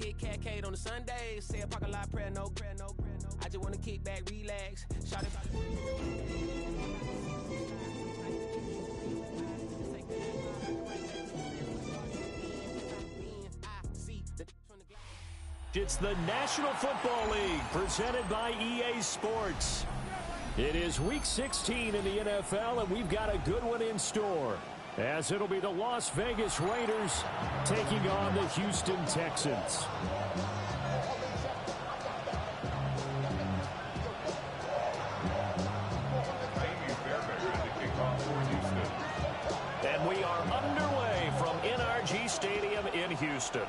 Kit Kat Kate on the Sundays. Say a parking lot prayer, no prayer, no prayer, no. I just wanna kick back, relax. Shout it. It's the National Football League presented by EA Sports. It is Week 16 in the NFL, and we've got a good one in store, as it'll be the Las Vegas Raiders taking on the Houston Texans. And we are underway from NRG Stadium in Houston.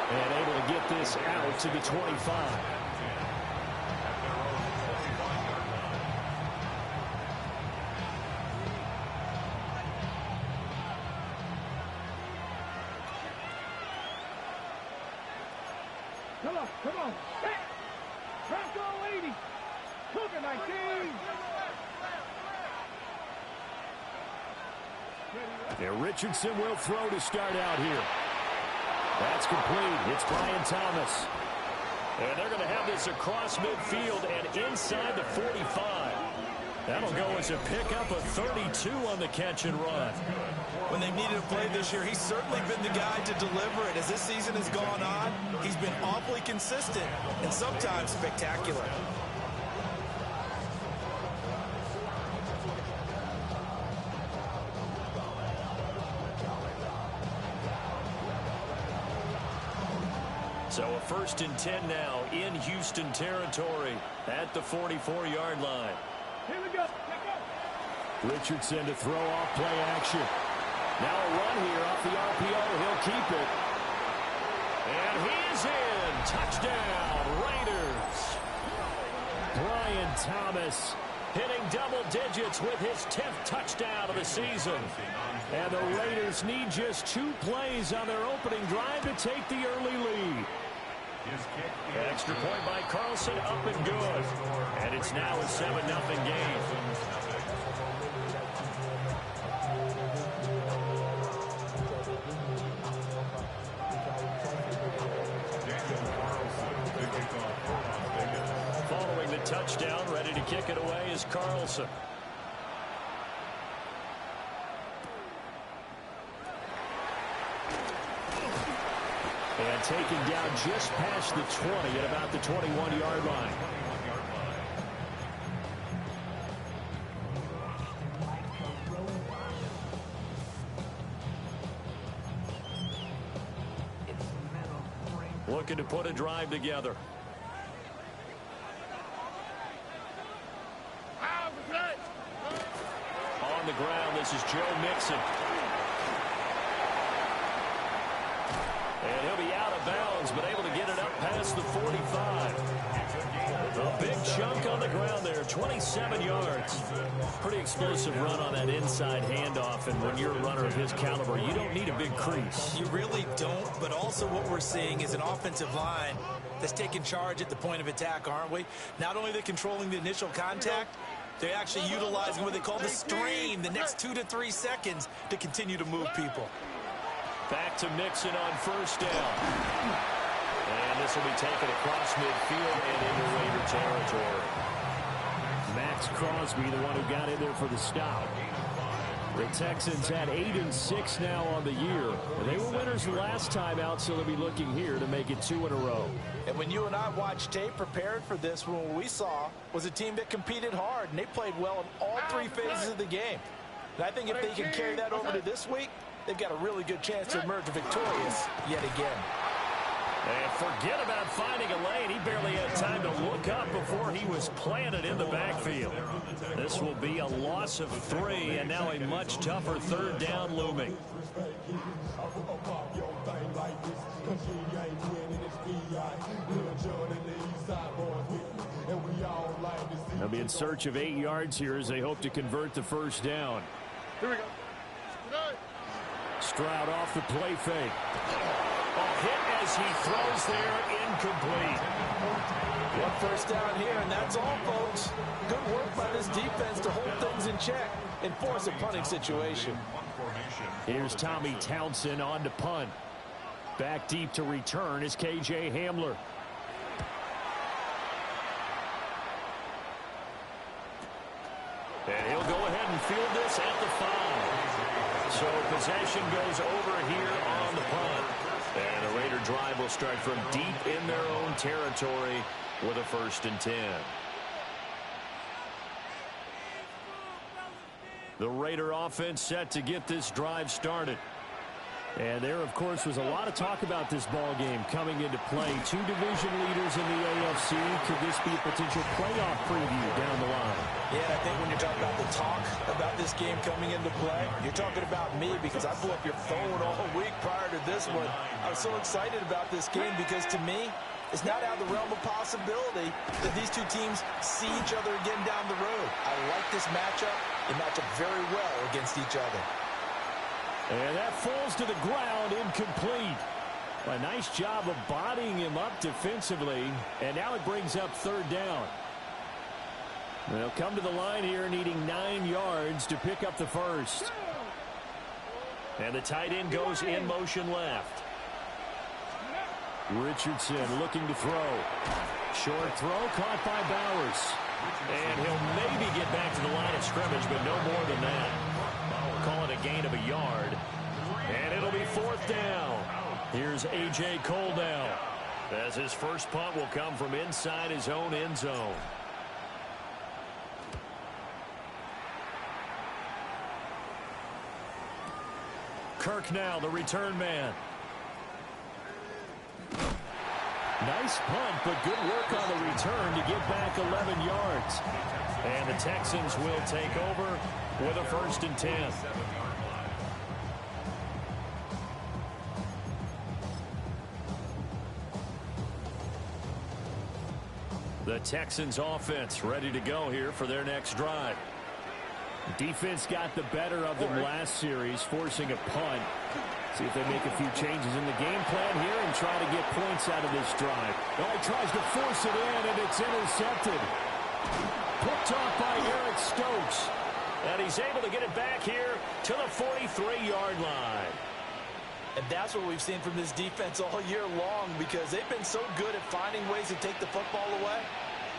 And able to get this out to the 25. Come on. Franco 80. Cougar 19. And Richardson will throw to start out here. That's complete. It's Brian Thomas. And they're going to have this across midfield and inside the 45. That'll go as a pickup of 32 on the catch and run. When they needed a play this year, he's certainly been the guy to deliver it. As this season has gone on, he's been awfully consistent and sometimes spectacular. So a 1st and 10 now in Houston territory at the 44-yard line. Here we go. Richardson to throw off play action. Now a run here off the RPO. He'll keep it. And he's in. Touchdown, Raiders. Brian Thomas hitting double digits with his 10th touchdown of the season. And the Raiders need just 2 plays on their opening drive to take the early lead. Extra point by Carlson, up and good. And it's now a 7-0 game. Following the touchdown, ready to kick it away is Carlson. And taken down just past the 20 at about the 21-yard line. Looking to put a drive together. On the ground, this is Joe Mixon. And he'll be out of bounds, but able to get it up past the 45. A big chunk on the ground there, 27 yards. Pretty explosive run on that inside handoff, and when you're a runner of his caliber, you don't need a big crease. You really don't, but also what we're seeing is an offensive line that's taking charge at the point of attack, aren't we? Not only are they controlling the initial contact, they're actually utilizing what they call the strain, the next 2 to 3 seconds, to continue to move people. Back to Mixon on 1st down. And this will be taken across midfield and into Raider territory. Max Crosby, the one who got in there for the stop. The Texans had 8-6 now on the year. They were winners last time out, so they'll be looking here to make it 2 in a row. And when you and I watched tape prepared for this, what we saw was a team that competed hard, and they played well in all 3 phases of the game. And I think if they can carry that over to this week, they've got a really good chance to emerge victorious yet again. And forget about finding a lane. He barely had time to look up before he was planted in the backfield. This will be a loss of 3, and now a much tougher 3rd down looming. They'll be in search of 8 yards here as they hope to convert the 1st down. Here we go. Stroud off the play fake. A hit as he throws there, incomplete. One first down here, and that's all, folks. Good work by this defense to hold things in check and force a punting situation. Here's Tommy Townsend on to punt. Back deep to return is K.J. Hamler. And he'll go ahead and field this at the 5. So possession goes over here on the punt. And the Raider drive will start from deep in their own territory with a 1st and 10. The Raider offense set to get this drive started. And there, of course, was a lot of talk about this ball game coming into play. 2 division leaders in the AFC. Could this be a potential playoff preview down the line? Yeah, I think when you're talking about the talk about this game coming into play, you're talking about me because I blew up your phone all week prior to this one. I was so excited about this game because, to me, it's not out of the realm of possibility that these two teams see each other again down the road. I like this matchup. They match up very well against each other. And that falls to the ground, incomplete. A nice job of bodying him up defensively. And now it brings up 3rd down. They'll come to the line here needing 9 yards to pick up the 1st. And the tight end goes in motion left. Richardson looking to throw. Short throw caught by Bowers. And he'll maybe get back to the line of scrimmage, but no more than that. Call it a gain of a yard. And it'll be 4th down. Here's A.J. Cole now, as his first punt will come from inside his own end zone. Kirk now, the return man. Nice punt, but good work on the return to get back 11 yards. And the Texans will take over with a 1st and 10. The Texans offense ready to go here for their next drive. Defense got the better of them last series, forcing a punt. See if they make a few changes in the game plan here and try to get points out of this drive. Oh, he tries to force it in, and it's intercepted. Picked off by Eric Stokes. And he's able to get it back here to the 43-yard line. And that's what we've seen from this defense all year long, because they've been so good at finding ways to take the football away.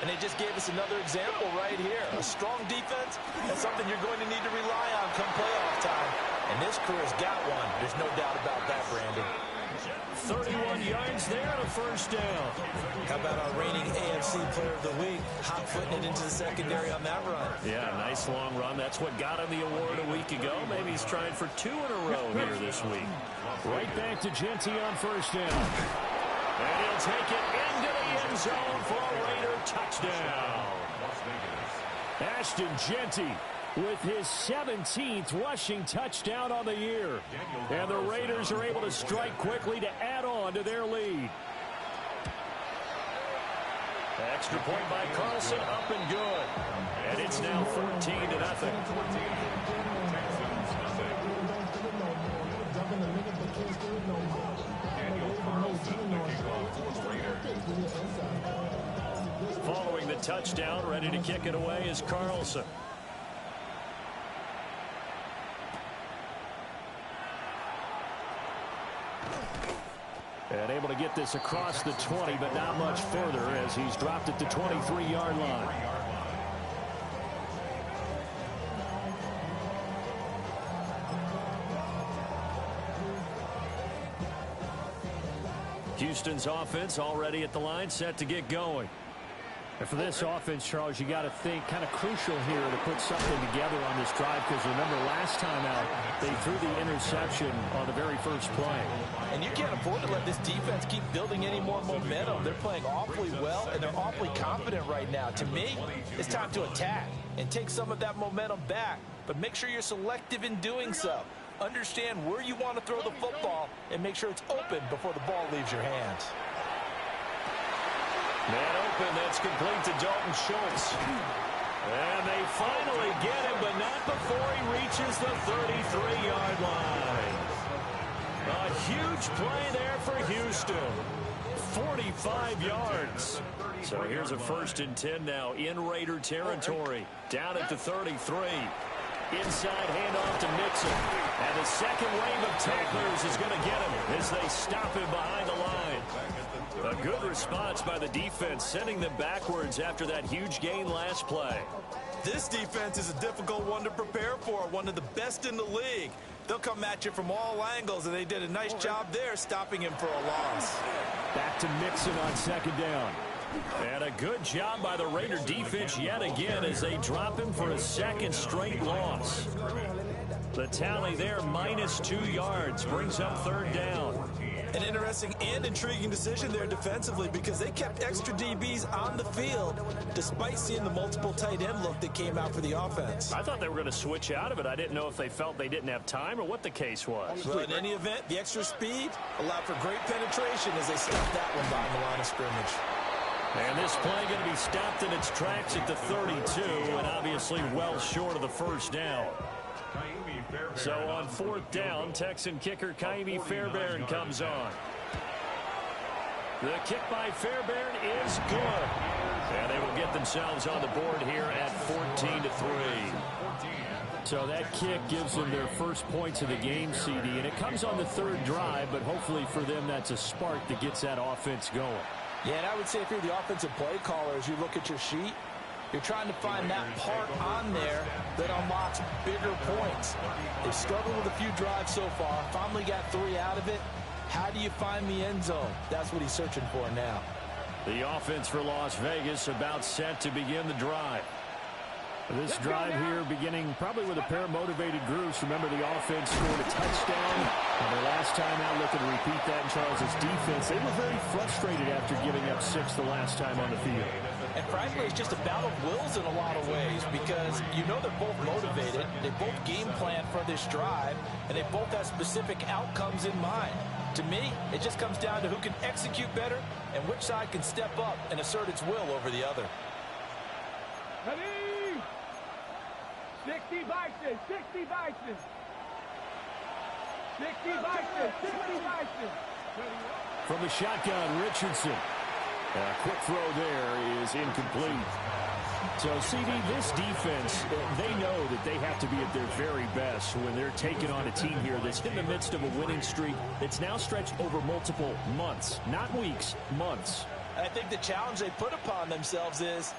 And they just gave us another example right here. A strong defense, that's something you're going to need to rely on come playoff time. And this crew has got one. There's no doubt about that, Brandon. 31 yards there and a 1st down. How about our reigning AFC Player of the Week, hot-footing it into the secondary on that run? Yeah, nice long run. That's what got him the award a week ago. Maybe he's trying for 2 in a row here this week. Right back to Genty on 1st down. And he'll take it into the end zone for a Raider touchdown. Ashton Genty with his 17th rushing touchdown on the year. And the Raiders are able to strike quickly to add on to their lead. Extra point by Carlson, up and good. And it's now 14-0. Following the touchdown, ready to kick it away is Carlson. And able to get this across the 20, but not much further as he's dropped it to 23-yard line. Houston's offense already at the line, set to get going. And for this offense, Charles, you got to think kind of crucial here to put something together on this drive, because remember last time out they threw the interception on the very first play. And you can't afford to let this defense keep building any more momentum. They're playing awfully well, and they're awfully confident right now. To me, it's time to attack and take some of that momentum back, but make sure you're selective in doing so. Understand where you want to throw the football and make sure it's open before the ball leaves your hands. Man open, that's complete to Dalton Schultz. And they finally get him, but not before he reaches the 33-yard line. A huge play there for Houston. 45 yards. So here's a 1st and 10 now in Raider territory. Down at the 33. Inside handoff to Mixon. And the second wave of tacklers is going to get him as they stop him behind the line. A good response by the defense, sending them backwards after that huge gain last play. This defense is a difficult one to prepare for, one of the best in the league. They'll come at you from all angles, and they did a nice job there stopping him for a loss. Back to Mixon on 2nd down. And a good job by the Raider defense yet again as they drop him for a 2nd straight loss. The tally there, -2 yards, brings up 3rd down. An interesting and intriguing decision there defensively because they kept extra DBs on the field despite seeing the multiple tight end look that came out for the offense. I thought they were going to switch out of it. I didn't know if they felt they didn't have time or what the case was. Well, in any event, the extra speed allowed for great penetration as they stopped that one behind the line of scrimmage. And this play going to be stopped in its tracks at the 32 and obviously well short of the 1st down. So on 4th down, Texan kicker Kaimi Fairbairn comes on. The kick by Fairbairn is good. And they will get themselves on the board here at 14-3. So that kick gives them their first points of the game, CD, and it comes on the 3rd drive, but hopefully for them that's a spark that gets that offense going. Yeah, and I would say if you're the offensive play caller, as you look at your sheet, you're trying to find that part on there that unlocks bigger points. They've struggled with a few drives so far, finally got 3 out of it. How do you find the end zone? That's what he's searching for now. The offense for Las Vegas about set to begin the drive. This drive here beginning probably with a pair of motivated groups. Remember, the offense scored a touchdown. And their last time out, looking to repeat that in Charles' defense. They were very frustrated after giving up 6 the last time on the field. And frankly, it's just a battle of wills in a lot of ways because you know they're both motivated. They both game plan for this drive, and they both have specific outcomes in mind. To me, it just comes down to who can execute better and which side can step up and assert its will over the other. Ready? 60 Bison, 60 Bison. 60 Bison, 60 Bison. From the shotgun, Richardson. A quick throw there is incomplete. So, CD, this defense, they know that they have to be at their very best when they're taking on a team here that's in the midst of a winning streak that's now stretched over multiple months, not weeks, months. And I think the challenge they put upon themselves is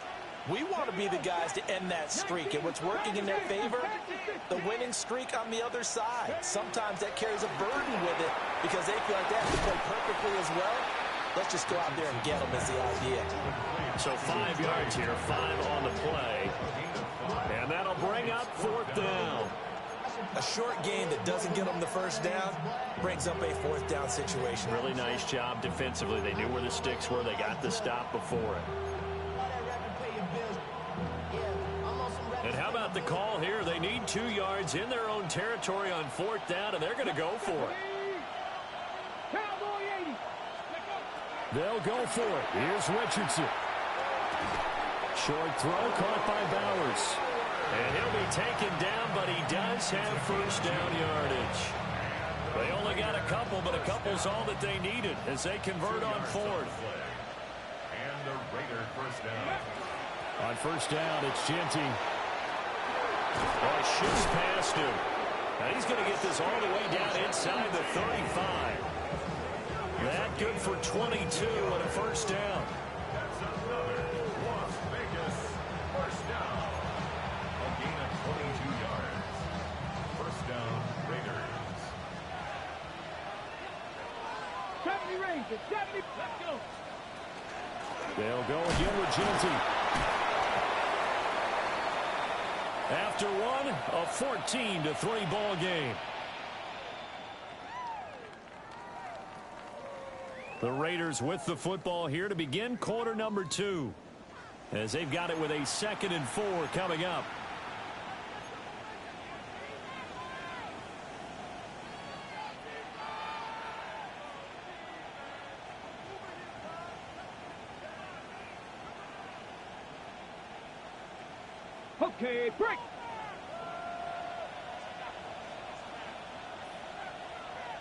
we want to be the guys to end that streak. And what's working in their favor? The winning streak on the other side. Sometimes that carries a burden with it because they feel like they have to play perfectly as well. Let's just go out there and get them is the idea. So 5 yards here, 5 on the play. And that'll bring up 4th down. A short gain that doesn't get them the 1st down brings up a 4th down situation. Really nice job defensively. They knew where the sticks were. They got the stop before it. And how about the call here? They need 2 yards in their own territory on 4th down, and they're going to go for it. They'll go for it. Here's Richardson. Short throw caught by Bowers. And he'll be taken down, but he does have 1st down yardage. They only got a couple, but a couple's all that they needed as they convert on 4th. And the Raider 1st down. On 1st down, it's Genty. Oh, shoots past him. Now he's going to get this all the way down inside the 35. That good for 22 and a 1st down. That's another Las Vegas 1st down. A gain of 22 yards. 1st down, Raiders. 70 Rangers, 70. Let's go. They'll go again with Genty. After one, a 14-3 ball game. The Raiders with the football here to begin quarter number 2. As they've got it with a 2nd and 4 coming up. Okay, break.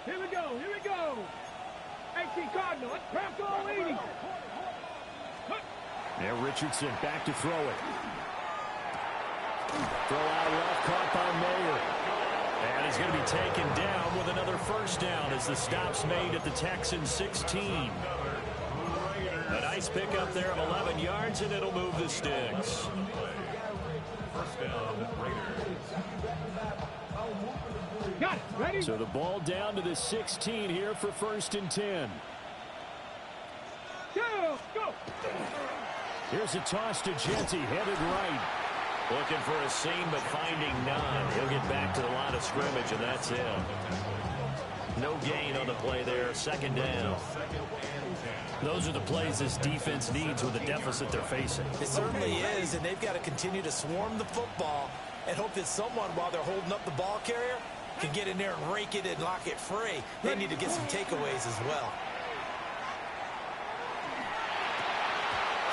Here we go, here we go. 18 Cardinal, let's crack all 80. Now Richardson back to throw it. Throw out left, caught by Mayer. And he's going to be taken down with another first down as the stop's made at the Texans 16. A nice pickup there of 11 yards, and it'll move the sticks. First down, Raiders. Got it. Ready? So the ball down to the 16 here for 1st and 10. Go. Here's a toss to Genty, headed right. Looking for a seam, but finding none. He'll get back to the line of scrimmage, and that's it. No gain on the play there. 2nd down. Those are the plays this defense needs with the deficit they're facing. It certainly is, and they've got to continue to swarm the football and hope that someone, while they're holding up the ball carrier, can get in there and rake it and lock it free. They need to get some takeaways as well.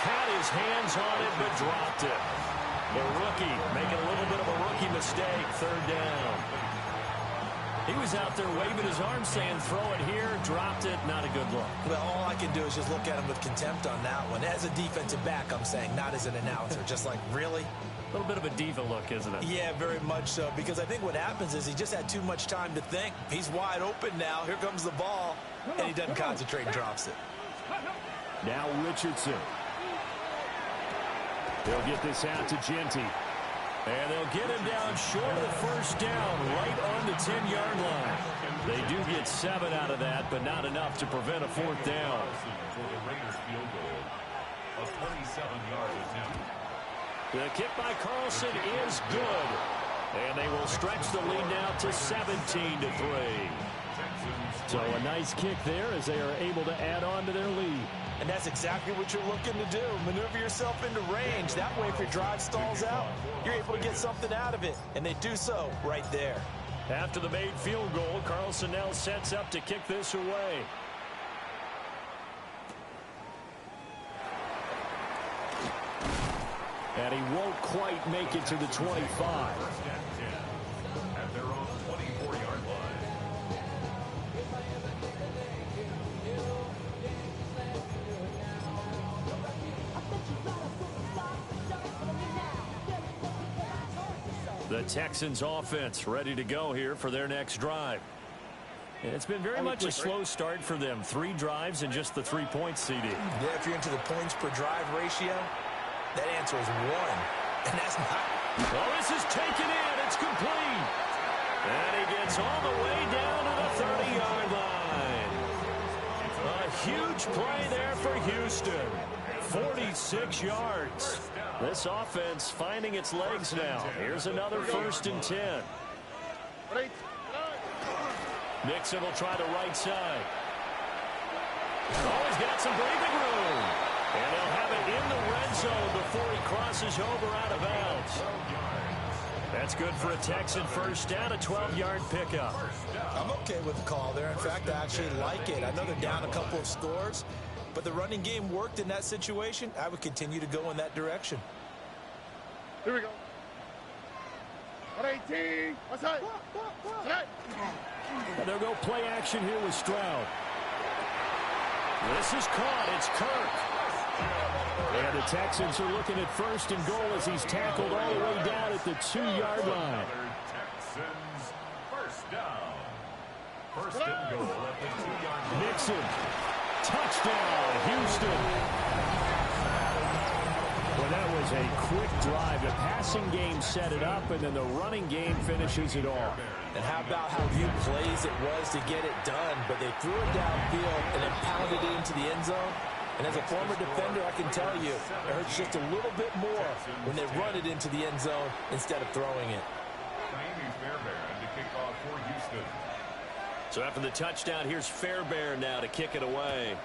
Had his hands on it, but dropped it. The rookie making a little bit of a rookie mistake. 3rd down. He was out there waving his arm saying, throw it here, dropped it, not a good look. Well, all I can do is just look at him with contempt on that one. As a defensive back, I'm saying, not as an announcer. Just like, really? A little bit of a diva look, isn't it? Yeah, very much so, because I think what happens is he just had too much time to think. He's wide open now. Here comes the ball, and he doesn't concentrate and drops it. Now Richardson. They'll get this out to Genty. And they'll get him down short of the first down, right on the 10-yard line. They do get 7 out of that, but not enough to prevent a 4th down. For the Raiders field goal, a 27-yard attempt. The kick by Carlson is good. And they will stretch the lead now to 17-3. So a nice kick there as they are able to add on to their lead. And that's exactly what you're looking to do. Maneuver yourself into range. That way, if your drive stalls out, you're able to get something out of it. And they do so right there. After the made field goal, Carlson now sets up to kick this away. And he won't quite make it to the 25. At their own 24-yard line. The Texans offense ready to go here for their next drive. And it's been very much a slow start for them. 3 drives and just the 3 points, CD. Yeah, if you're into the points per drive ratio, that answer is 1. And that's not. Well, this is taken in. It's complete. And he gets all the way down to the 30-yard line. A huge play there for Houston. 46 yards. This offense finding its legs now. Here's another 1st and 10. Nixon will try the right side. Oh, he's got some breathing room. And they'll have it in the red zone before he crosses over out of bounds. That's good for a Texan first down, a 12-yard pickup. I'm okay with the call there. In fact, I actually like it. I know they're down a couple of scores, but the running game worked in that situation. I would continue to go in that direction. Here we go. 118. What's that? And they'll go play action here with Stroud. This is caught. It's Kirk. And the Texans are looking at 1st and goal as he's tackled all the way down at the 2-yard line. Texans first down. 1st and goal at the 2-yard line. Nixon. Touchdown, Houston. Well, that was a quick drive. The passing game set it up, and then the running game finishes it all. And how about how few plays it was to get it done, but they threw it downfield and then pounded it into the end zone. And as a former defender, I can tell you, it hurts just a little bit more when they run it into the end zone instead of throwing it. Fairbairn to kick off for Houston. So after the touchdown, here's Fairbairn now to kick it away.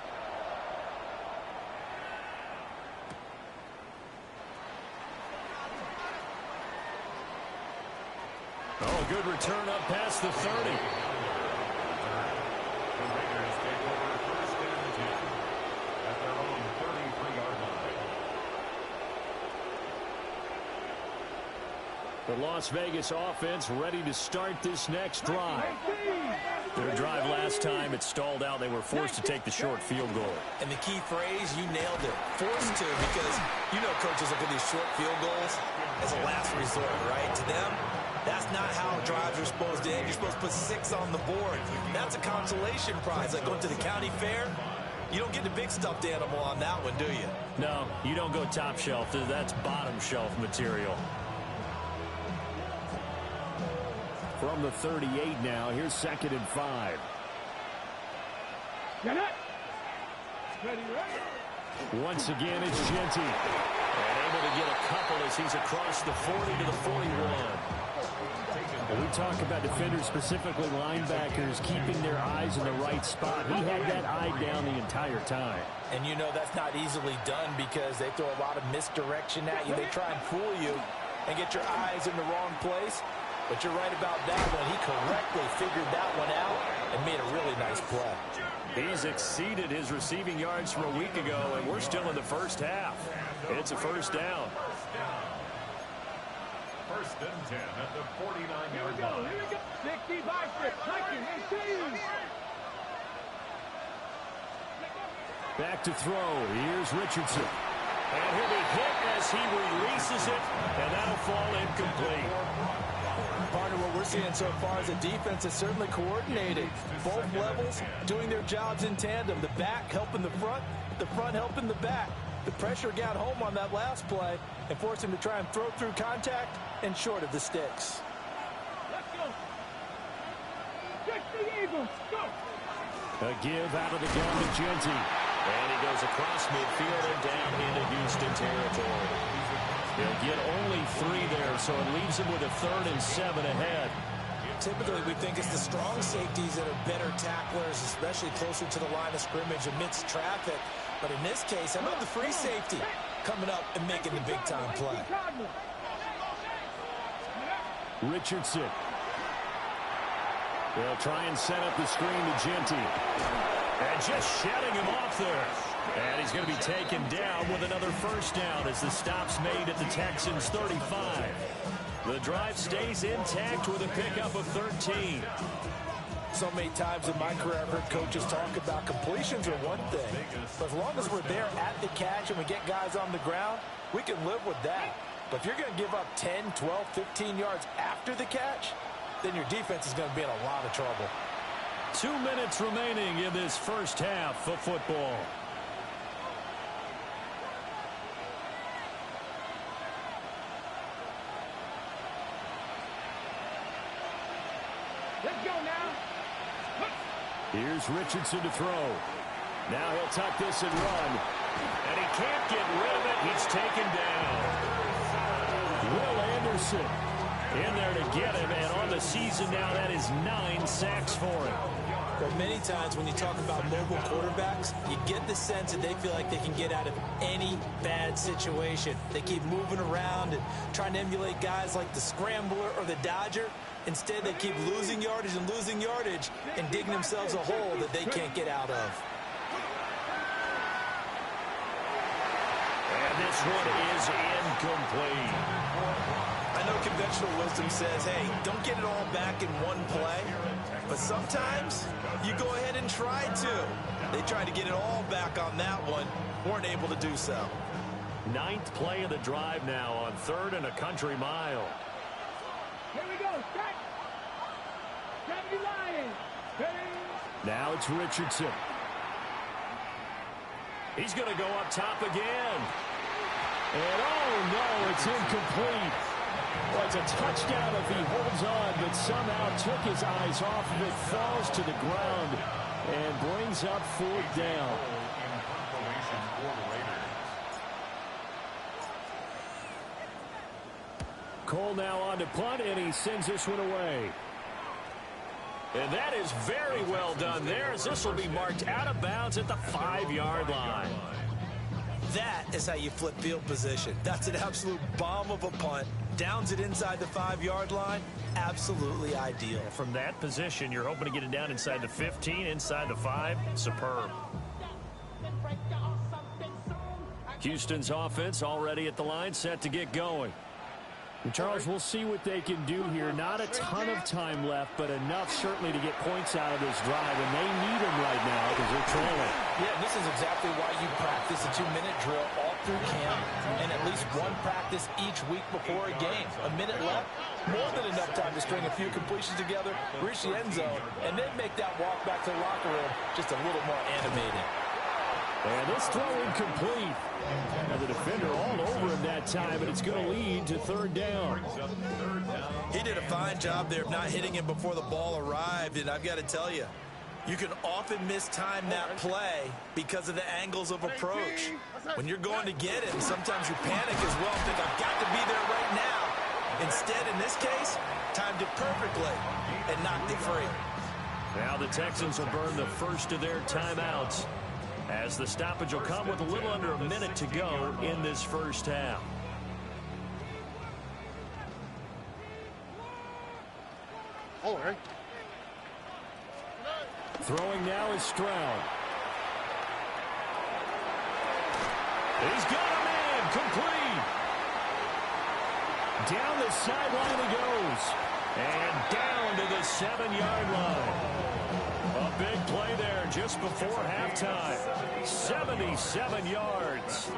Oh, good return up past the 30. The Raiders take over 1st and 10 at their own 33-yard line. The Las Vegas offense ready to start this next drive. Their drive last time, it stalled out. They were forced to take the short field goal. And the key phrase, you nailed it. Forced to, because you know coaches look at these short field goals as a last resort, right? To them, that's not how drives are supposed to end. You're supposed to put 6 on the board. That's a consolation prize. Like going to the county fair, you don't get the big stuffed animal on that one, do you? No, you don't go top shelf. That's bottom shelf material. From the 38 now, here's 2nd and 5. Once again, it's Genty. And able to get a couple as he's across the 40 to the 41. When we talk about defenders, specifically linebackers, keeping their eyes in the right spot, he had that eye down the entire time. And you know that's not easily done because they throw a lot of misdirection at you. They try and fool you and get your eyes in the wrong place. But you're right about that one. He correctly figured that one out and made a really nice play. He's exceeded his receiving yards from a week ago, and we're still in the first half. It's a first down. 1st and 10 at the 49-yard line. Here we go. 65 second and 2. Back to throw. Here's Richardson. And he'll be hit as he releases it, and that'll fall incomplete. Part of what we're seeing so far is a defense that's certainly coordinated. Both levels doing their jobs in tandem. The back helping the front helping the back. The pressure got home on that last play and forced him to try and throw through contact and short of the sticks. Let's go. Check the Eagles. Go. A give out of the gun to Genty. And he goes across midfield and down into Houston territory. He'll get only 3 there, so it leaves him with a 3rd and 7 ahead. Typically, we think it's the strong safeties that are better tacklers, especially closer to the line of scrimmage amidst traffic. But in this case, how about the free safety coming up and making the big-time play? Richardson. They'll try and set up the screen to Genty. And just shutting him off there. And he's going to be taken down with another first down as the stop's made at the Texans' 35. The drive stays intact with a pickup of 13. So many times in my career, I've heard coaches talk about completions are one thing. But as long as we're there at the catch and we get guys on the ground, we can live with that. But if you're going to give up 10, 12, 15 yards after the catch, then your defense is going to be in a lot of trouble. 2 minutes remaining in this first half of football. Let's go now. Here's Richardson to throw. Now he'll tuck this and run. And he can't get rid of it. He's taken down. Will Anderson in there to get him. And on the season now, that is 9 sacks for him. Well, many times when you talk about mobile quarterbacks, you get the sense that they feel like they can get out of any bad situation. They keep moving around and trying to emulate guys like the Scrambler or the Dodger. Instead, they keep losing yardage and digging themselves a hole that they can't get out of. And this one is incomplete. I know conventional wisdom says, hey, don't get it all back in one play. But sometimes you go ahead and try to. They tried to get it all back on that one. Weren't able to do so. 9th play of the drive now on 3rd and a country mile. Here we go. Strike. 70 Lions. Now it's Richardson. He's going to go up top again. And oh no, it's incomplete. Well, it's a touchdown if he holds on, but somehow took his eyes off of it, falls to the ground, and brings up 4th down. Cole now on to punt, and he sends this one away. And that is very well done there, as this will be marked out of bounds at the 5-yard line. That is how you flip field position. That's an absolute bomb of a punt. Downs it inside the 5-yard line. Absolutely ideal. From that position, you're hoping to get it down inside the 15, inside the 5. Superb. Houston's offense already at the line, set to get going. And Charles, we'll see what they can do here. Not a ton of time left, but enough certainly to get points out of this drive, and they need them right now because they're trailing. Yeah, this is exactly why you practice a 2-minute drill all through camp and at least one practice each week before a game. A minute left, more than enough time to string a few completions together, reach the end zone, and then make that walk back to the locker room just a little more animated. And this throw incomplete. And the defender all over him that time, and it's going to lead to third down. He did a fine job there of not hitting him before the ball arrived, and I've got to tell you, you can often mistime that play because of the angles of approach. When you're going to get him, sometimes you panic as well and think, I've got to be there right now. Instead, in this case, timed it perfectly and knocked it free. Now the Texans will burn the first of their timeouts, as the stoppage will come with a little under a minute to go in this first half. All right. Throwing now is Stroud. He's got a man, complete. Down the sideline he goes. And down to the 7-yard line. A big play there just before halftime. 77 yards.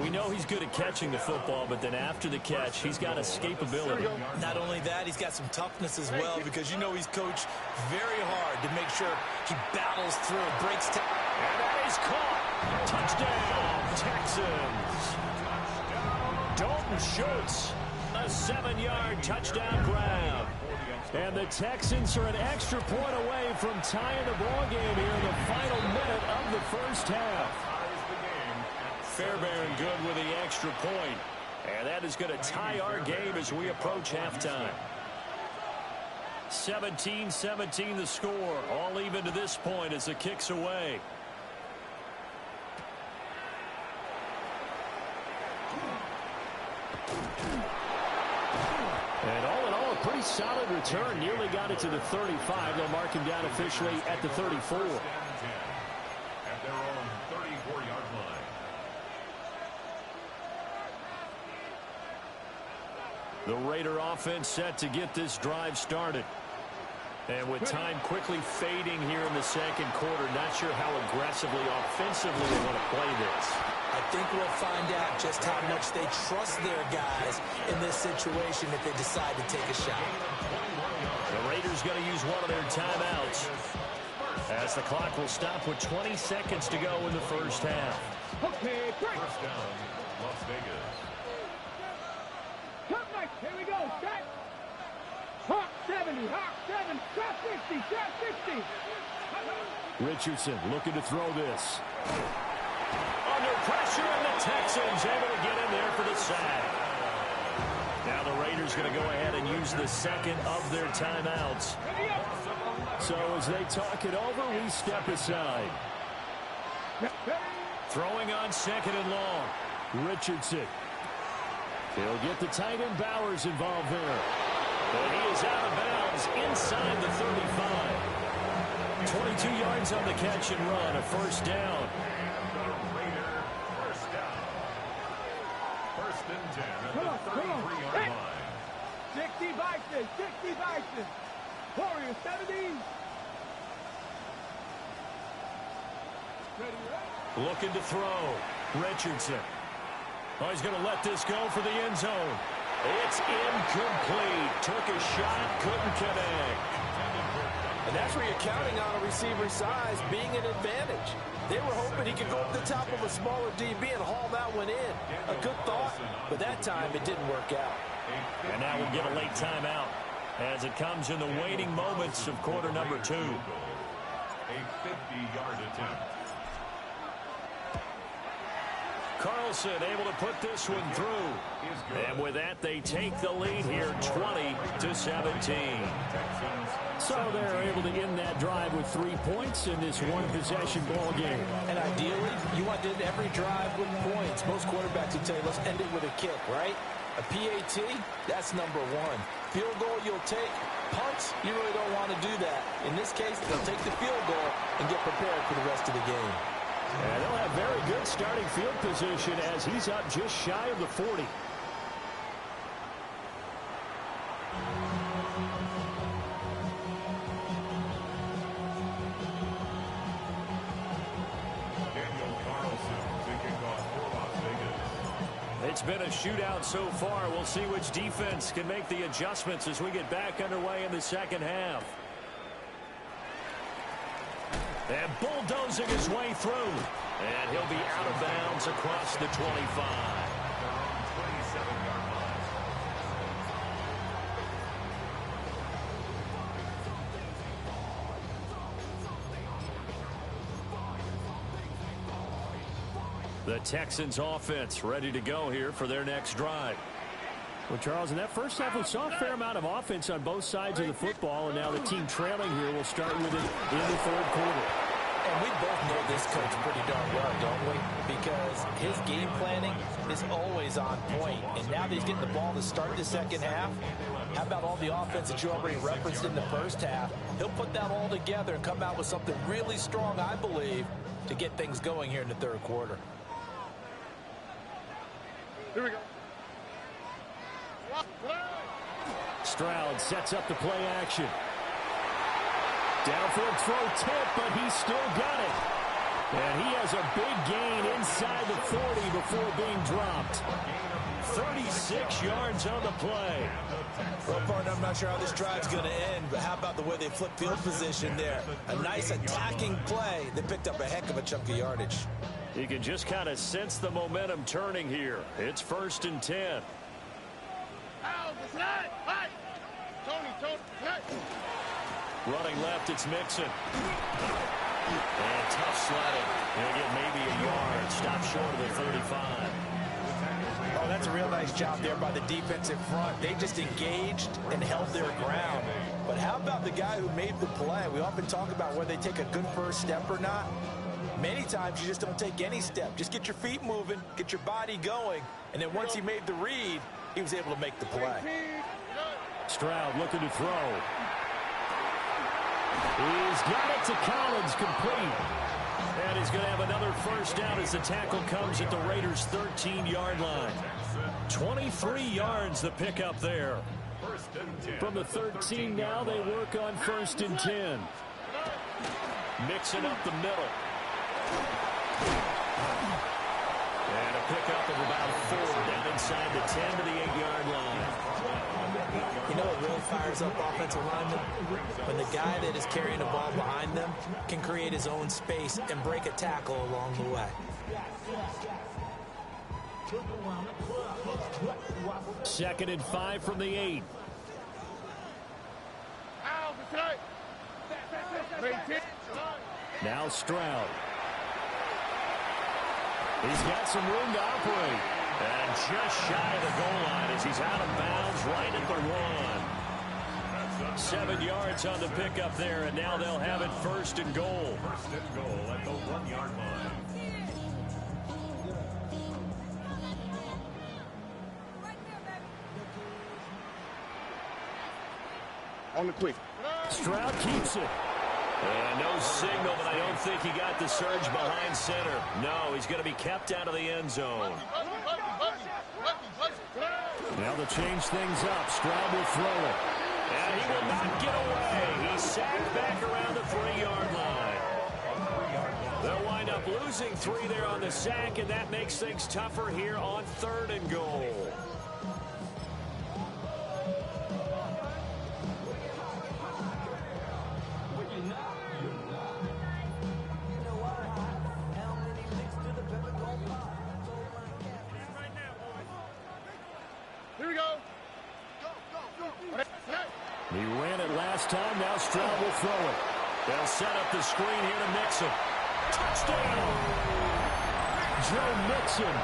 We know he's good at catching the football, but then after the catch, he's got escapability. Not only that, he's got some toughness as well, because you know he's coached very hard to make sure he battles through, breaks down. And that is caught. Touchdown, Texans. Dalton Schultz, a 7-yard touchdown grab. And the Texans are an extra point away from tying the ball game here in the final minute of the first half. Fairbairn good with the extra point. And that is going to tie our game as we approach halftime. 17-17 the score. All even to this point as the kick's away. And all in all, a pretty solid return. Nearly got it to the 35. They'll mark him down officially at the 34. At their own 34-yard line. The Raider offense set to get this drive started. And with time quickly fading here in the second quarter, not sure how aggressively, offensively they want to play this. I think we'll find out just how much they trust their guys in this situation if they decide to take a shot. The Raiders going to use one of their timeouts, as the clock will stop with 20 seconds to go in the first half. Okay, break. First down, Las Vegas. Come back. Here we go. Set. Hawk 70. Hawk 7. Shot 60. Shot 60. Richardson looking to throw this. Under pressure, and the Texans able to get in there for the sack. Now the Raiders going to go ahead and use the second of their timeouts. So as they talk it over, we step aside. Throwing on second and long. Richardson. He'll get the tight end Bowers involved there. And he is out of bounds inside the 35. 22 yards on the catch and run, a first down. First and 10 at the 33-yard line. 60 Bison. 60 Bison. Warriors 70. Ready, right? Looking to throw. Richardson. Oh, he's going to let this go for the end zone. It's incomplete. Took a shot, couldn't connect. And that's where you're counting on a receiver's size being an advantage. They were hoping he could go up the top of a smaller DB and haul that one in. A good thought, but that time it didn't work out. And now we'll get a late timeout as it comes in the waning moments of quarter number 2. A 50-yard attempt. Carlson able to put this one through. And with that, they take the lead here 20-17. So they're able to end that drive with 3 points in this one-possession ball game. And ideally, you want to end every drive with points. Most quarterbacks would tell you, let's end it with a kick, right? A PAT, that's number 1. Field goal you'll take. Punts, you really don't want to do that. In this case, they'll take the field goal and get prepared for the rest of the game. And they'll have very good starting field position as he's up just shy of the 40. It's been a shootout so far. We'll see which defense can make the adjustments as we get back underway in the second half. And bulldozing his way through. And he'll be out of bounds across the 25. 27-yard line. The Texans offense ready to go here for their next drive. Well, Charles, in that first half, we saw a fair amount of offense on both sides of the football, and now the team trailing here will start with it in the third quarter. And we both know this coach pretty darn well, don't we? Because his game planning is always on point. And now that he's getting the ball to start the second half, how about all the offense that you already referenced in the first half? He'll put that all together and come out with something really strong, I believe, to get things going here in the third quarter. Here we go. Stroud sets up the play action. Downfield throw tip, but he still got it. And he has a big gain inside the 40 before being dropped. 36 yards on the play. Well, partner, I'm not sure how this drive's going to end, but how about the way they flip field position there? A nice attacking play. They picked up a heck of a chunk of yardage. You can just kind of sense the momentum turning here. It's 1st and 10. Running left, it's Mixon. And tough sledding. He'll get maybe a yard. Stop short of the 35. Oh, that's a real nice job there by the defensive front. They just engaged and held their ground. But how about the guy who made the play? We often talk about whether they take a good first step or not. Many times you just don't take any step. Just get your feet moving, get your body going, and then once he made the read, he was able to make the play. Stroud looking to throw. He's got it to Collins, complete. And he's going to have another first down as the tackle comes at the Raiders' 13-yard line. 23 yards the pickup there. From the 13 now, they work on 1st and 10. Mixing up the middle. And a pickup of about 4 down inside the 10 to the 8-yard line. You know what really fires up offensive linemen? When the guy that is carrying the ball behind them can create his own space and break a tackle along the way. 2nd and 5 from the 8. Now Stroud. He's got some room to operate. And just shy of the goal line as he's out of bounds right at the 1. 7 yards on the pickup there, and now they'll have it 1st and goal. 1st and goal at the 1-yard line. On the quick. Stroud keeps it. And no signal, but I don't think he got the surge behind center. No, he's going to be kept out of the end zone. Now to change things up, Stroud will throw it. And he will not get away. He's sacked back around the 3-yard line. They'll wind up losing 3 there on the sack, and that makes things tougher here on 3rd and goal. Here we go. He ran it last time. Now Stroud will throw it. They'll set up the screen here to Mixon. Touchdown! Joe Mixon.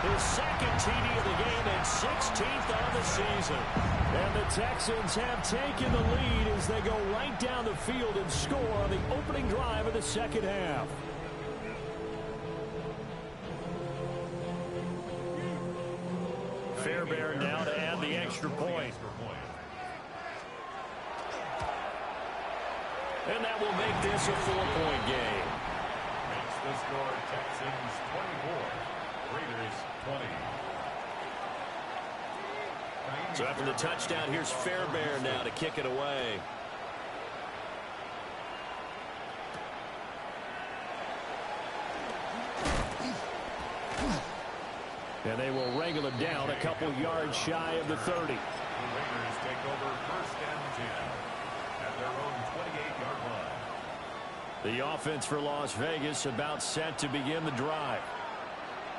His 2nd TD of the game and 16th on the season. And the Texans have taken the lead as they go right down the field and score on the opening drive of the second half. Fairbairn now to add the extra point. And that will make this a 4-point game. Makes the score Texans 24, Raiders 20. So after the touchdown, here's Fairbairn now to kick it away. And they will wrangle him down a couple yards shy of the 30. The Raiders take over 1st and 10 at their own 28-yard line. The offense for Las Vegas about set to begin the drive.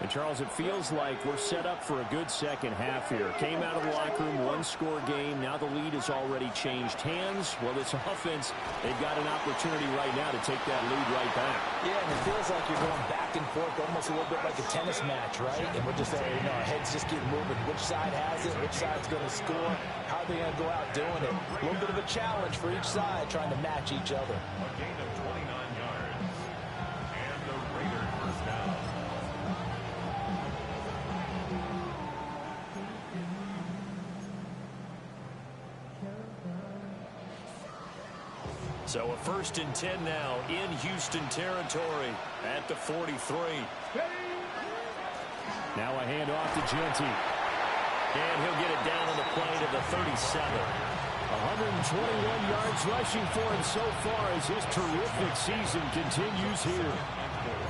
And, Charles, it feels like we're set up for a good second half here. Came out of the locker room, one-score game. Now the lead has already changed hands. Well, this offense, they've got an opportunity right now to take that lead right back. Yeah, and it feels like you're going back and forth, almost a little bit like a tennis match, right? And we're just saying, our heads just keep moving. Which side has it? Which side's going to score? How are they going to go out doing it? A little bit of a challenge for each side, trying to match each other. A gain of 29 yards. And the Raiders first down. So a 1st and 10 now in Houston territory at the 43. Now a handoff to Genty. And he'll get it down on the play to the 37. 121 yards rushing for him so far as his terrific season continues here.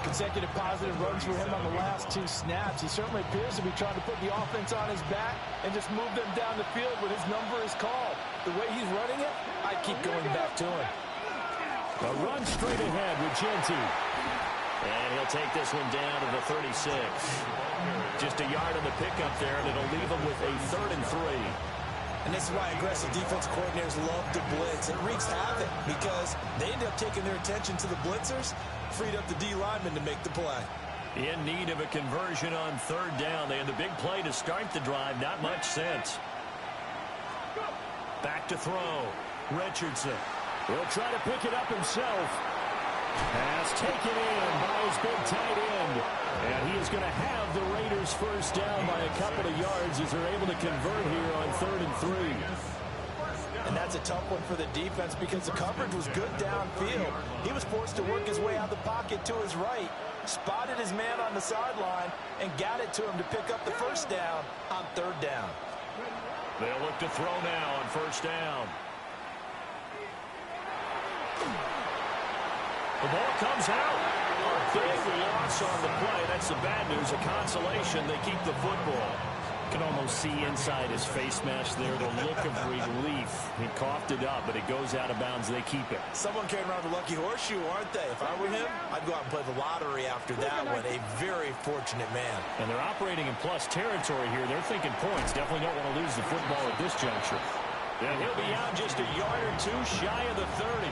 Consecutive positive runs for him on the last 2 snaps. He certainly appears to be trying to put the offense on his back and just move them down the field when his number is called. The way he's running it, I keep going back to him. A run straight ahead with Genty. And he'll take this one down to the 36. Just a yard on the pickup there, and it'll leave him with a 3rd and 3. And this is why aggressive defense coordinators love to blitz. It wreaks havoc because they end up taking their attention to the blitzers, freed up the D lineman to make the play. In need of a conversion on 3rd down. They had the big play to start the drive. Not much sense. Back to throw. Richardson. He'll try to pick it up himself. Pass taken in by his big tight end. And he is going to have the Raiders first down by a couple of yards as they're able to convert here on 3rd and 3. And that's a tough one for the defense because the coverage was good downfield. He was forced to work his way out of the pocket to his right, spotted his man on the sideline, and got it to him to pick up the first down on 3rd down. They'll look to throw now on 1st down. The ball comes out. A big loss on the play. That's the bad news. A consolation. They keep the football. You can almost see inside his face mask there the look of relief. He coughed it up, but it goes out of bounds. They keep it. Someone carrying around the lucky horseshoe, aren't they? If I were him, I'd go out and play the lottery after that one. A very fortunate man. And they're operating in plus territory here. They're thinking points. Definitely don't want to lose the football at this juncture. And he'll be out just a yard or 2 shy of the 30.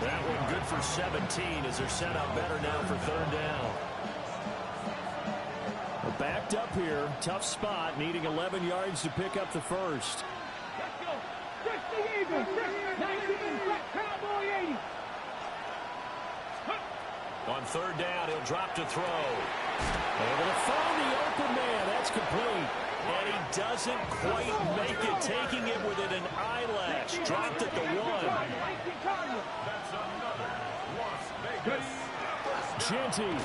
That one good for 17 as they're set up better now for 3rd down. We're backed up here. Tough spot, needing 11 yards to pick up the first. On 3rd down, he'll drop to throw. Able to find the open man. That's complete. And he doesn't quite make it, taking it within an eyelash. Dropped at the 1. That's another Las Vegas. Genty.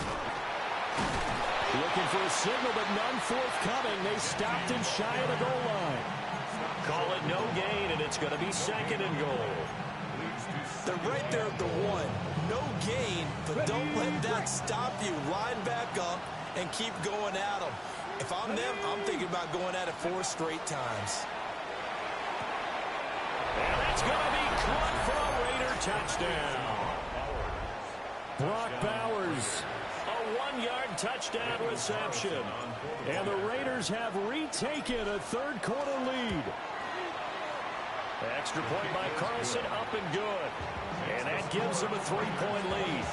Looking for a signal, but none forthcoming. They stopped him shy of the goal line. Call it no gain, and it's going to be 2nd and goal. They're right there at the 1. No gain, but don't let that stop you. Line back up and keep going at them. If I'm them, I'm thinking about going at it 4 straight times. And that's going to be caught for a Raider touchdown. Brock Bowers. A 1-yard touchdown reception. And the Raiders have retaken a 3rd quarter lead. Extra point by Carlson, up and good. And that gives them a 3-point lead.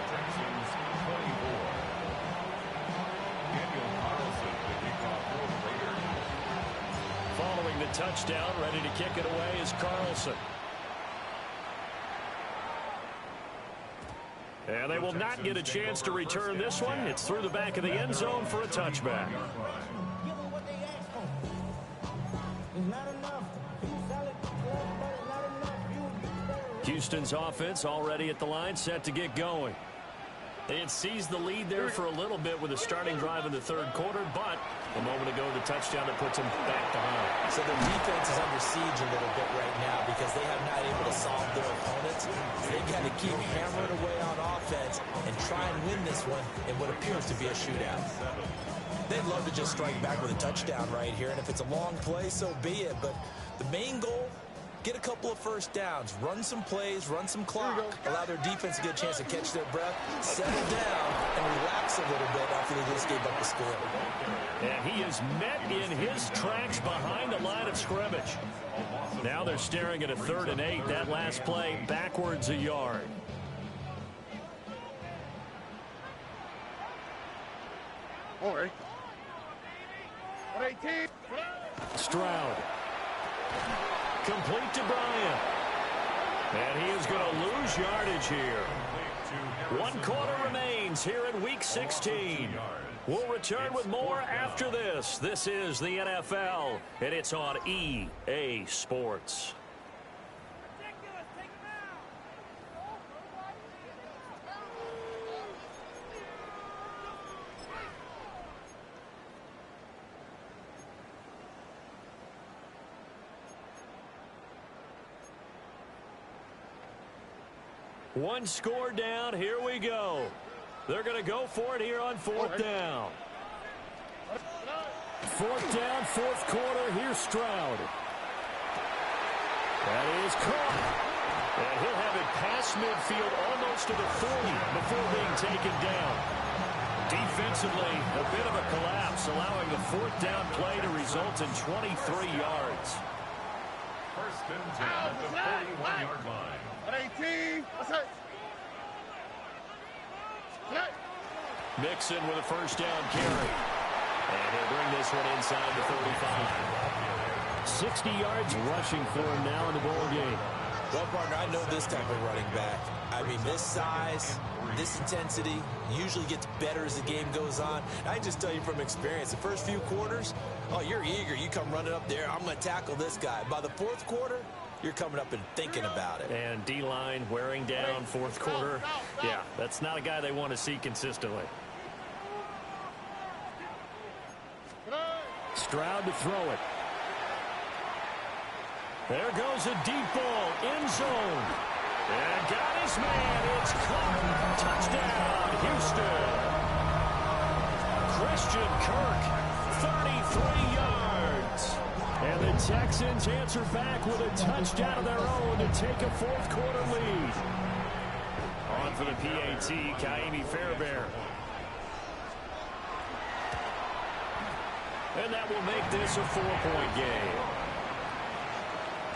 Texans 24. Daniel Carlson, the kickoff for the Raiders. Following the touchdown, ready to kick it away is Carlson. And they will not get a chance to return this one. It's through the back of the end zone for a touchback. Houston's offense already at the line, set to get going. They had seized the lead there for a little bit with a starting drive in the 3rd quarter, but A moment ago, the touchdown that puts them back behind. So their defense is under siege a little bit right now because they have not able to solve their opponents. They've got to keep hammering away on offense and try and win this one in what appears to be a shootout. They'd love to just strike back with a touchdown right here, and if it's a long play, so be it. But the main goal, get a couple of first downs, run some plays, run some clock, allow their defense to get a chance to catch their breath, settle down, and relax a little bit after they just gave up the score. And he is met in his tracks behind the line of scrimmage. Now they're staring at a 3rd and 8. That last play, backwards a yard. All right. 18. Stroud. Complete to Bryant. And he is going to lose yardage here. 1 quarter remains here in Week 16. We'll return with more after this. This is the NFL, and it's on EA Sports. One score down. Here we go. They're going to go for it here on 4th down. 4th down, 4th quarter. Here's Stroud. That is caught. And he'll have it past midfield almost to the 40 before being taken down. Defensively, a bit of a collapse, allowing the 4th down play to result in 23 yards. First and 10 at the 41-yard line. 18. What's that? Mixon with a 1st down carry. And he'll bring this one inside the 35. 60 yards rushing for him now in the ball game. Well, partner, I know this type of running back. I mean, this size, this intensity usually gets better as the game goes on. I just tell you from experience, the first few quarters, oh, you're eager. You come running up there. I'm going to tackle this guy. By the 4th quarter, you're coming up and thinking about it. And D-line wearing down 4th quarter. Yeah, that's not a guy they want to see consistently. Stroud to throw it. There goes a deep ball, end zone. And got his man. It's caught. Touchdown, Houston. Christian Kirk, 33 yards. And the Texans answer back with a touchdown of their own to take a 4th quarter lead. On for the PAT, Kaimi Fairbairn. And that will make this a 4-point game.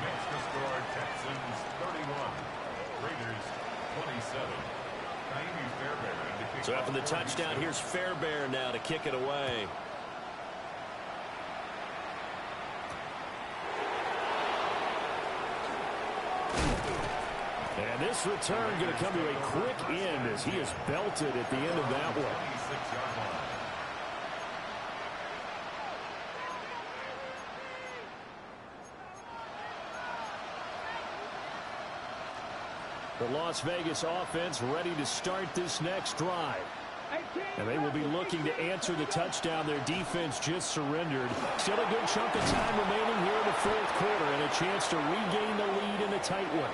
Next to score, Texans 31, Raiders 27. Kaimi Fairbairn to kick. So after the touchdown, here's Fairbairn now to kick it away. And this return going to come to a quick end as he is belted at the end of that one. 26-yard line. The Las Vegas offense ready to start this next drive. And they will be looking to answer the touchdown their defense just surrendered. Still a good chunk of time remaining here in the 4th quarter and a chance to regain the lead in a tight one.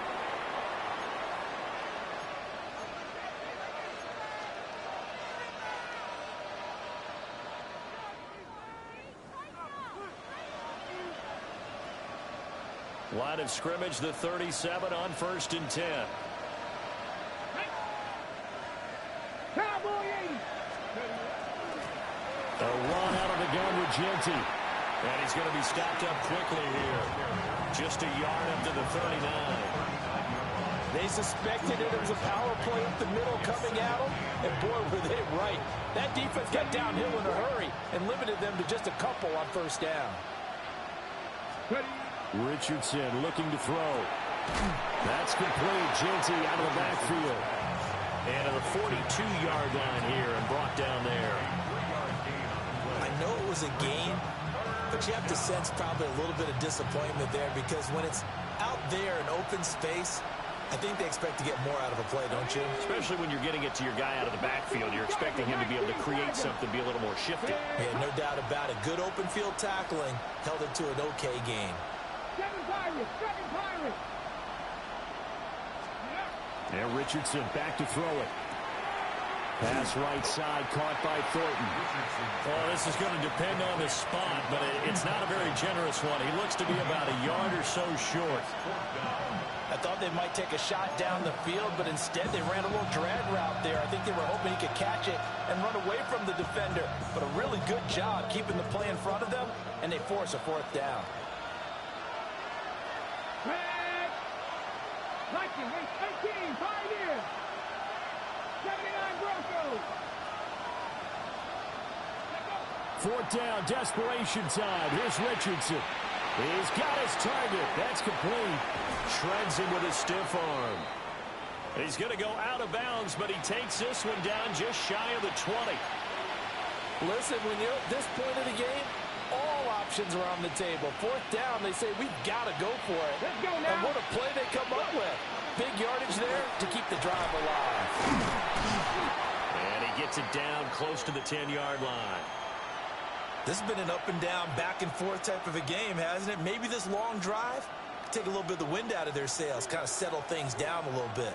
Line of scrimmage, the 37 on 1st and 10. A run out of the gun with Genty. And he's going to be stopped up quickly here. Just a yard up to the 39. They suspected it was a power play up the middle coming at them, and boy, were they right. That defense got downhill in a hurry and limited them to just a couple on 1st down. Richardson looking to throw. That's complete. Genty out of the backfield. And to the 42-yard line here and brought down there. I know it was a gain, but you have to sense probably a little bit of disappointment there because when it's out there in open space, I think they expect to get more out of a play, don't you? Especially when you're getting it to your guy out of the backfield. You're expecting him to be able to create something, be a little more shifty. Yeah, no doubt about it. Good open field tackling held it to an okay game. Seven Pirates. And Richardson back to throw it. Pass right side, caught by Thornton. Oh, this is going to depend on the spot, but it's not a very generous one. He looks to be about a yard or so short. I thought they might take a shot down the field, but instead they ran a little drag route there. I think they were hoping he could catch it and run away from the defender. But a really good job keeping the play in front of them, and they force a fourth down. Vikings, 18, Pioneers. 79 Broncos. Fourth down, desperation time. Here's Richardson. He's got his target. That's complete. Shreds him with his stiff arm. He's going to go out of bounds, but he takes this one down just shy of the 20. Listen, when you're at this point of the game, all options are on the table. Fourth down, they say, we've got to go for it. Let's go now. And what a play they come up with. Big yardage there to keep the drive alive. And he gets it down close to the 10-yard line. This has been an up and down, back and forth type of a game, hasn't it? Maybe this long drive could take a little bit of the wind out of their sails, kind of settle things down a little bit.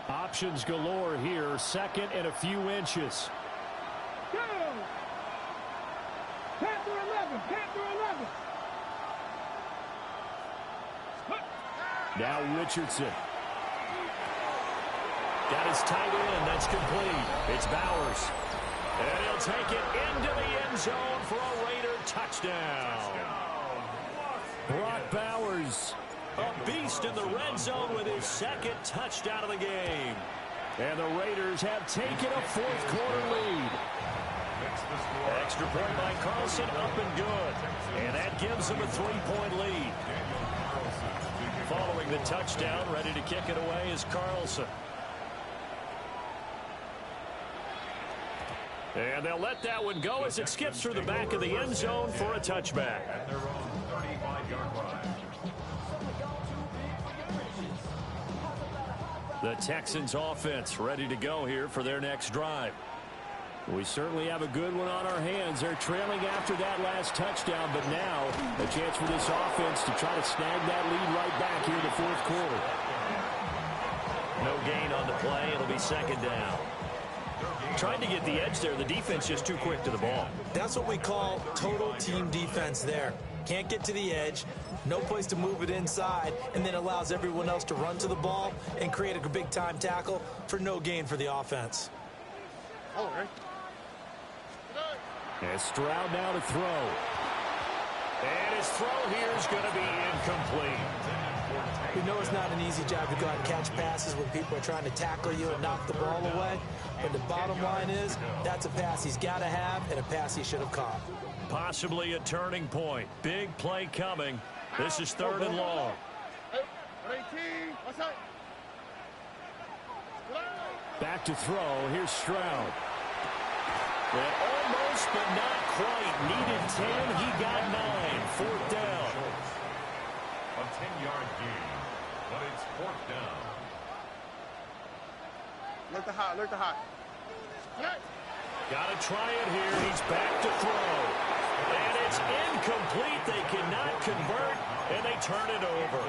Options galore here. Second and a few inches. Go. Panther 11. Now Richardson. Got his tight end. That's complete. It's Bowers. And he'll take it into the end zone for a Raider touchdown. Brock Bowers. A beast in the red zone with his second touchdown of the game. And the Raiders have taken a fourth quarter lead. Extra point by Carlson, up and good. And that gives them a 3-point lead. Following the touchdown, ready to kick it away is Carlson. And they'll let that one go as it skips through the back of the end zone for a touchback. At their own 35-yard line. The Texans offense ready to go here for their next drive. We certainly have a good one on our hands. They're trailing after that last touchdown, but now a chance for this offense to try to snag that lead right back here in the fourth quarter. No gain on the play. It'll be second down. Trying to get the edge there. The defense just too quick to the ball. That's what we call total team defense there. Can't get to the edge, no place to move it inside, and then allows everyone else to run to the ball and create a big-time tackle for no gain for the offense. And Stroud now to throw. And his throw here is going to be incomplete. We know it's not an easy job to go out and catch passes when people are trying to tackle you and knock the ball away. But the bottom line is, that's a pass he's got to have and a pass he should have caught. Possibly a turning point. Big play coming. This is third and long. Back to throw. Here's Stroud. And almost, but not quite. Needed 10. He got 9. Fourth down. A 10-yard gain, but it's fourth down. Look the hot. Got to try it here. He's back to throw. And it's incomplete. They cannot convert, and they turn it over.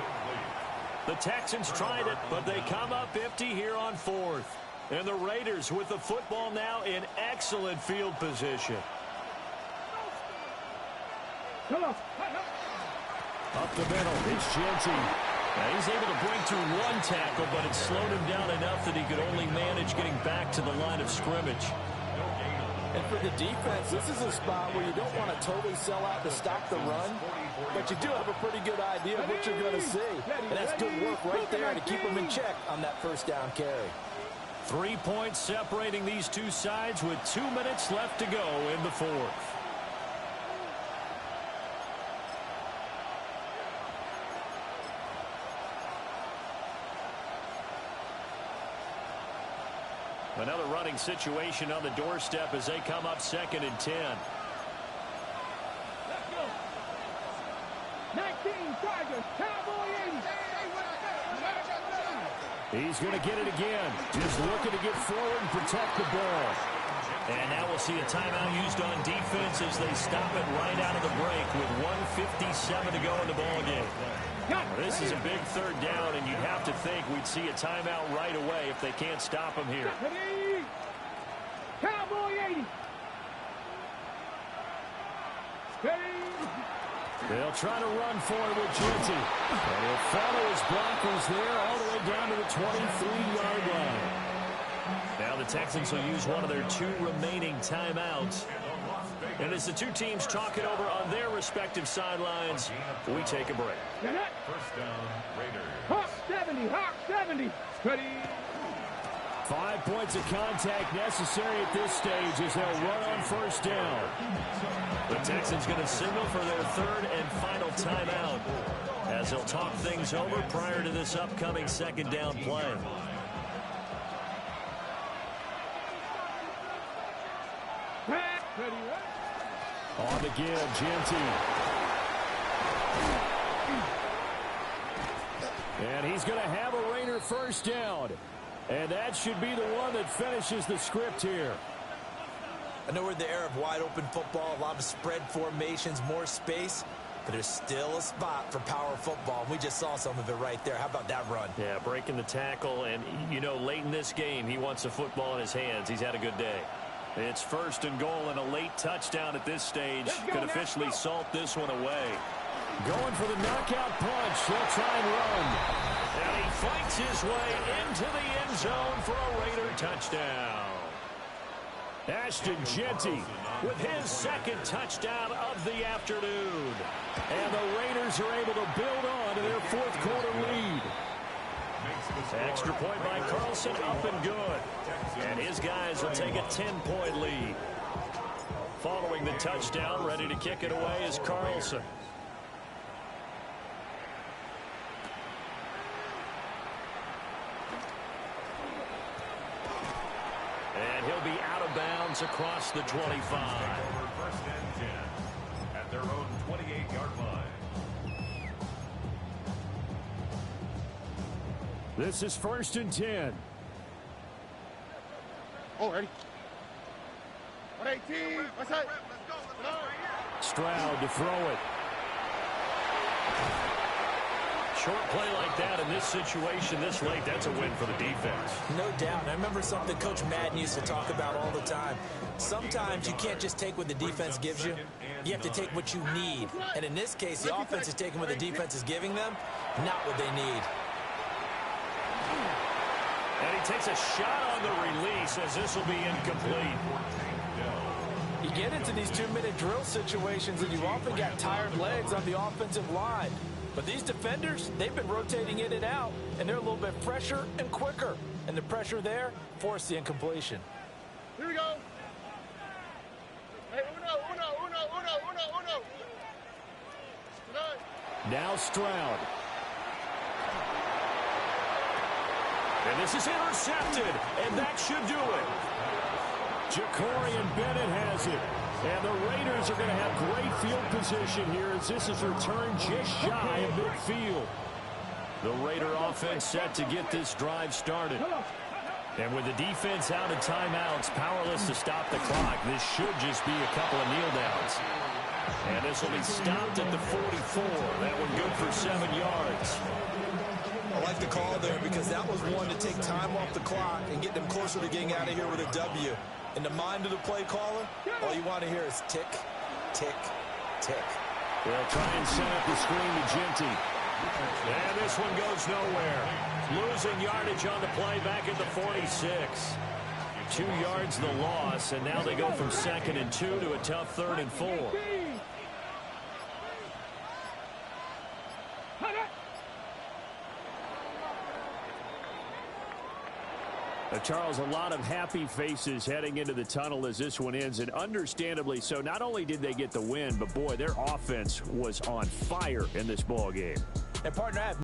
The Texans tried it, but they come up empty here on fourth. And the Raiders with the football now in excellent field position. Up the middle. It's Genty. Now he's able to break through one tackle, but it slowed him down enough that he could only manage getting back to the line of scrimmage. And for the defense, this is a spot where you don't want to totally sell out to stop the run, but you do have a pretty good idea of what you're going to see. And that's good work right there to keep them in check on that first down carry. 3 points separating these two sides with 2 minutes left to go in the fourth. Another running situation on the doorstep as they come up 2nd and 10. Nice Tigers, Cowboy 80. He's going to get it again. Just looking to get forward and protect the ball. And now we'll see a timeout used on defense as they stop it right out of the break with 1:57 to go in the ballgame. This is a big third down, and you'd have to think we'd see a timeout right away if they can't stop him here. Cowboy 80. They'll try to run for it with Genty. And he'll follow his blockers there all the way down to the 23-yard line. Now the Texans will use one of their 2 remaining timeouts. And as the two teams talk it over on their respective sidelines, we take a break. First down, Raiders. Hawk 70, Hawk 70. Ready. 5 points of contact necessary at this stage as they'll run on first down. The Texans going to signal for their 3rd and final timeout as they'll talk things over prior to this upcoming second down play. On the give, Genty. And he's going to have a Raider first down. And that should be the one that finishes the script here. I know we're in the era of wide-open football, a lot of spread formations, more space, but there's still a spot for power football. And we just saw some of it right there. How about that run? Yeah, breaking the tackle, and, you know, late in this game, he wants the football in his hands. He's had a good day. It's first and goal, and a late touchdown at this stage could officially salt this one away. Going for the knockout punch. He'll try and run. And he fights his way into the end zone for a Raider touchdown. Ashton Genty with his 2nd touchdown of the afternoon. And the Raiders are able to build on to their 4th quarter lead. Extra point by Carlson, up and good. And his guys will take a 10-point lead. Following the touchdown, ready to kick it away is Carlson. And he'll be out of bounds across the 25. First and 10 at their own 28-yard line. This is first and 10. Oh, ready. 118. What's that? Stroud to throw it. Short play like that in this situation this late, that's a win for the defense. No doubt. And I remember something Coach Madden used to talk about all the time. Sometimes you can't just take what the defense gives you. You have to take what you need. And in this case, the offense is taking what the defense is giving them, not what they need. And he takes a shot on the release as this will be incomplete. You get into these 2-minute drill situations and you often got tired legs on the offensive line. But these defenders, they've been rotating in and out, and they're a little bit fresher and quicker. And the pressure there forced the incompletion. Here we go. Hey, uno. Now Stroud. And this is intercepted, and that should do it. Jacorian Bennett has it. And the Raiders are going to have great field position here as this is returned just shy of midfield. The Raider offense set to get this drive started. And with the defense out of timeouts, powerless to stop the clock, this should just be a couple of kneel downs. And this will be stopped at the 44. That one good for 7 yards. I like the call there because that was one to take time off the clock and get them closer to getting out of here with a W. In the mind of the play caller, all you want to hear is tick, tick, tick. They'll try and set up the screen to Genty. And this one goes nowhere. Losing yardage on the play back at the 46. 2 yards the loss, and now they go from 2nd and 2 to a tough 3rd and 4. Charles, a lot of happy faces heading into the tunnel as this one ends, and understandably so. Not only did they get the win, but boy, their offense was on fire in this ball game. And partner, I have